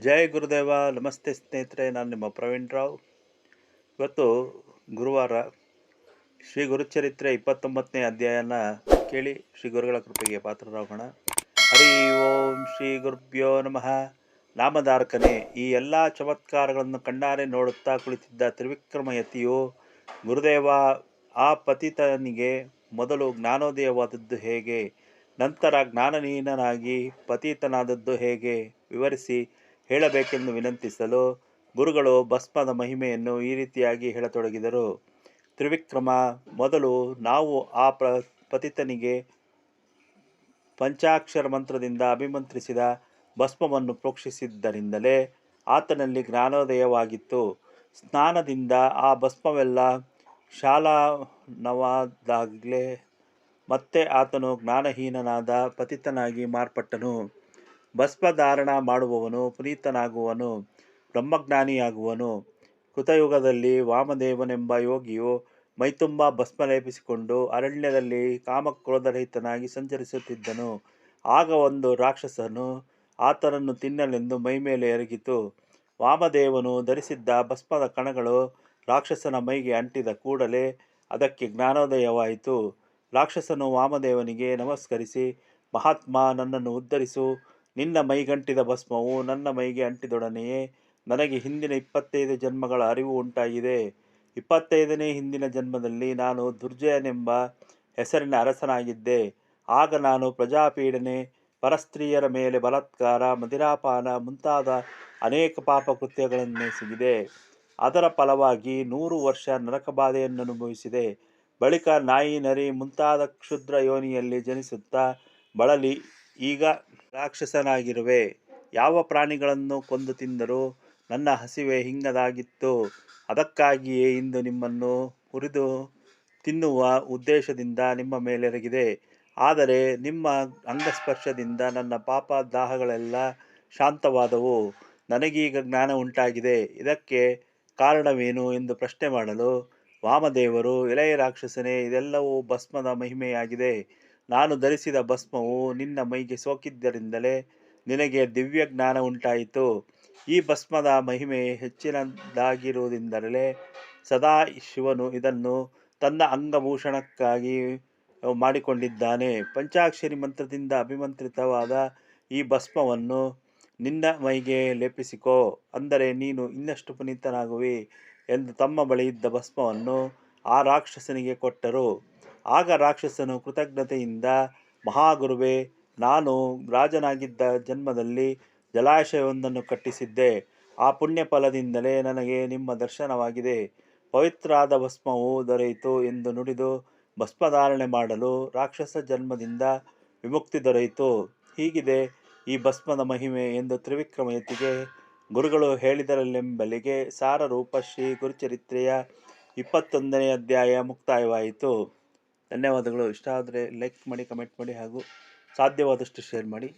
ಜೈ ಗುರುದೇವ. ನಮಸ್ತೆ ಸ್ನೇಹಿತರೆ, ನಾನು ನಿಮ್ಮ ಪ್ರವೀಣ್ ರಾವ್. ಇವತ್ತು ಗುರುವಾರ. ಶ್ರೀ ಗುರುಚರಿತ್ರೆ 29ನೇ ಅಧ್ಯಾಯನ ಕೇಳಿ ಶ್ರೀ ಗುರುಗಳ ಕೃಪೆಗೆ ಪಾತ್ರರಾಗೋಣ. ಹರಿ ಓಂ ಶ್ರೀ ಗುರುಭ್ಯೋ ನಮಃ. ನಾಮಧಾರಕನೇ, ಈ ಎಲ್ಲ ಚಮತ್ಕಾರಗಳನ್ನು ಕಣ್ಣಾರೆ ನೋಡುತ್ತಾ ಕುಳಿತಿದ್ದ ತ್ರಿವಿಕ್ರಮಯತಿಯು, ಗುರುದೇವ, ಆ ಪತಿತನಿಗೆ ಮೊದಲು ಜ್ಞಾನೋದಯವಾದದ್ದು ಹೇಗೆ, ನಂತರ ಜ್ಞಾನಹೀನನಾಗಿ ಪತಿತನಾದದ್ದು ಹೇಗೆ ವಿವರಿಸಿ ಹೇಳಬೇಕೆಂದು ವಿನಂತಿಸಲು, ಗುರುಗಳು ಭಸ್ಮದ ಮಹಿಮೆಯನ್ನು ಈ ರೀತಿಯಾಗಿ ಹೇಳತೊಡಗಿದರು. ತ್ರಿವಿಕ್ರಮ, ಮೊದಲು ನಾವು ಆ ಪತಿತನಿಗೆ ಪಂಚಾಕ್ಷರ ಮಂತ್ರದಿಂದ ಅಭಿಮಂತ್ರಿಸಿದ ಭಸ್ಮವನ್ನು ಪ್ರೋಕ್ಷಿಸಿದ್ದರಿಂದಲೇ ಆತನಲ್ಲಿ ಜ್ಞಾನೋದಯವಾಗಿತ್ತು. ಸ್ನಾನದಿಂದ ಆ ಭಸ್ಮವೆಲ್ಲ ಶಾಲನವಾದಾಗಲೇ ಮತ್ತೆ ಆತನು ಜ್ಞಾನಹೀನನಾದ ಪತಿತನಾಗಿ ಮಾರ್ಪಟ್ಟನು. ಭಸ್ಮಧಾರಣ ಮಾಡುವವನು ಪುನೀತನಾಗುವನು, ಬ್ರಹ್ಮಜ್ಞಾನಿಯಾಗುವನು. ಕೃತಯುಗದಲ್ಲಿ ವಾಮದೇವನೆಂಬ ಯೋಗಿಯು ಮೈತುಂಬ ಭಸ್ಮ ಲೇಪಿಸಿಕೊಂಡು ಅರಣ್ಯದಲ್ಲಿ ಕಾಮಕ್ರೋಧರಹಿತನಾಗಿ ಸಂಚರಿಸುತ್ತಿದ್ದನು. ಆಗ ಒಂದು ರಾಕ್ಷಸನು ಆತನನ್ನು ತಿನ್ನಲೆಂದು ಮೈಮೇಲೆ ಎರಗಿತು. ವಾಮದೇವನು ಧರಿಸಿದ್ದ ಭಸ್ಮದ ಕಣಗಳು ರಾಕ್ಷಸನ ಮೈಗೆ ಅಂಟಿದ ಕೂಡಲೇ ಅದಕ್ಕೆ ಜ್ಞಾನೋದಯವಾಯಿತು. ರಾಕ್ಷಸನು ವಾಮದೇವನಿಗೆ ನಮಸ್ಕರಿಸಿ, ಮಹಾತ್ಮ, ನನ್ನನ್ನು ಉದ್ಧರಿಸು. ನಿನ್ನ ಮೈಗಂಟಿದ ಭಸ್ಮವು ನನ್ನ ಮೈಗೆ ಅಂಟಿದೊಡನೆಯೇ ನನಗೆ ಹಿಂದಿನ 25 ಜನ್ಮಗಳ ಅರಿವು ಉಂಟಾಗಿದೆ. 25ನೇ ಹಿಂದಿನ ಜನ್ಮದಲ್ಲಿ ನಾನು ದುರ್ಜಯನೆಂಬ ಹೆಸರಿನ ಅರಸನಾಗಿದ್ದೆ. ಆಗ ನಾನು ಪ್ರಜಾಪೀಡನೆ, ಪರಸ್ತ್ರೀಯರ ಮೇಲೆ ಬಲಾತ್ಕಾರ, ಮದಿರಾಪಾನ ಮುಂತಾದ ಅನೇಕ ಪಾಪ ಕೃತ್ಯಗಳನ್ನೆಸಗಿದೆ. ಅದರ ಫಲವಾಗಿ 100 ವರ್ಷ ನರಕಬಾಧೆಯನ್ನು ಅನುಭವಿಸಿದೆ. ಬಳಿಕ ನಾಯಿ, ನರಿ ಮುಂತಾದ ಕ್ಷುದ್ರ ಯೋನಿಯಲ್ಲಿ ಜನಿಸುತ್ತಾ ಬಳಲಿ ಈಗ ರಾಕ್ಷಸನಾಗಿರುವೆ. ಯಾವ ಪ್ರಾಣಿಗಳನ್ನು ಕೊಂದು ತಿಂದರೂ ನನ್ನ ಹಸಿವೆ ಹಿಂಗದಾಗಿತ್ತು. ಅದಕ್ಕಾಗಿಯೇ ಇಂದು ನಿಮ್ಮನ್ನು ಹುರಿದು ತಿನ್ನುವ ಉದ್ದೇಶದಿಂದ ನಿಮ್ಮ ಮೇಲೆರಗಿದೆ. ಆದರೆ ನಿಮ್ಮ ಅಂಗಸ್ಪರ್ಶದಿಂದ ನನ್ನ ಪಾಪ ದಾಹಗಳೆಲ್ಲ ಶಾಂತವಾದವು. ನನಗೀಗ ಜ್ಞಾನ ಉಂಟಾಗಿದೆ. ಇದಕ್ಕೆ ಕಾರಣವೇನು ಎಂದು ಪ್ರಶ್ನೆ ಮಾಡಲು ವಾಮದೇವರು, ಎಲೆಯ ರಾಕ್ಷಸನೇ, ಇದೆಲ್ಲವೂ ಭಸ್ಮದ ಮಹಿಮೆಯಾಗಿದೆ. ನಾನು ಧರಿಸಿದ ಭಸ್ಮವು ನಿನ್ನ ಮೈಗೆ ಸೋಕಿದ್ದರಿಂದಲೇ ನಿನಗೆ ದಿವ್ಯ ಜ್ಞಾನ ಉಂಟಾಯಿತು. ಈ ಭಸ್ಮದ ಮಹಿಮೆ ಹೆಚ್ಚಿನದಾಗಿರುವುದರಿಂದಲೇ ಸದಾ ಶಿವನು ಇದನ್ನು ತನ್ನ ಅಂಗಭೂಷಣಕ್ಕಾಗಿ ಮಾಡಿಕೊಂಡಿದ್ದಾನೆ. ಪಂಚಾಕ್ಷರಿ ಮಂತ್ರದಿಂದ ಅಭಿಮಂತ್ರಿತವಾದ ಈ ಭಸ್ಮವನ್ನು ನಿನ್ನ ಮೈಗೆ ಲೇಪಿಸಿಕೋ, ಅಂದರೆ ನೀನು ಇನ್ನಷ್ಟು ಪುನೀತನಾಗುವಿ ಎಂದು ತಮ್ಮ ಬಳಿ ಇದ್ದ ಭಸ್ಮವನ್ನು ಆ ರಾಕ್ಷಸನಿಗೆ ಕೊಟ್ಟರು. ಆಗ ರಾಕ್ಷಸನು ಕೃತಜ್ಞತೆಯಿಂದ, ಮಹಾಗುರುವೇ, ನಾನು ರಾಜನಾಗಿದ್ದ ಜನ್ಮದಲ್ಲಿ ಜಲಾಶಯವೊಂದನ್ನು ಕಟ್ಟಿಸಿದ್ದೆ. ಆ ಪುಣ್ಯ ಫಲದಿಂದಲೇ ನನಗೆ ನಿಮ್ಮ ದರ್ಶನವಾಗಿದೆ. ಪವಿತ್ರಾದ ಭಸ್ಮವು ದೊರೆಯಿತು ಎಂದು ನುಡಿದು ಭಸ್ಮಧಾರಣೆ ಮಾಡಲು ರಾಕ್ಷಸ ಜನ್ಮದಿಂದ ವಿಮುಕ್ತಿ ದೊರೆಯಿತು. ಹೀಗಿದೆ ಈ ಭಸ್ಮದ ಮಹಿಮೆ ಎಂದು ತ್ರಿವಿಕ್ರಮಯತಿಗೆ ಗುರುಗಳು ಹೇಳಿದರೆಂಬಲ್ಲಿಗೆ ಸಾರರೂಪ ಶ್ರೀ ಗುರುಚರಿತ್ರೆಯ 21ನೇ ಅಧ್ಯಾಯ ಮುಕ್ತಾಯವಾಯಿತು. ಧನ್ಯವಾದಗಳು. ಇಷ್ಟ ಆದರೆ ಲೈಕ್ ಮಾಡಿ, ಕಮೆಂಟ್ ಮಾಡಿ ಹಾಗೂ ಸಾಧ್ಯವಾದಷ್ಟು ಶೇರ್ ಮಾಡಿ.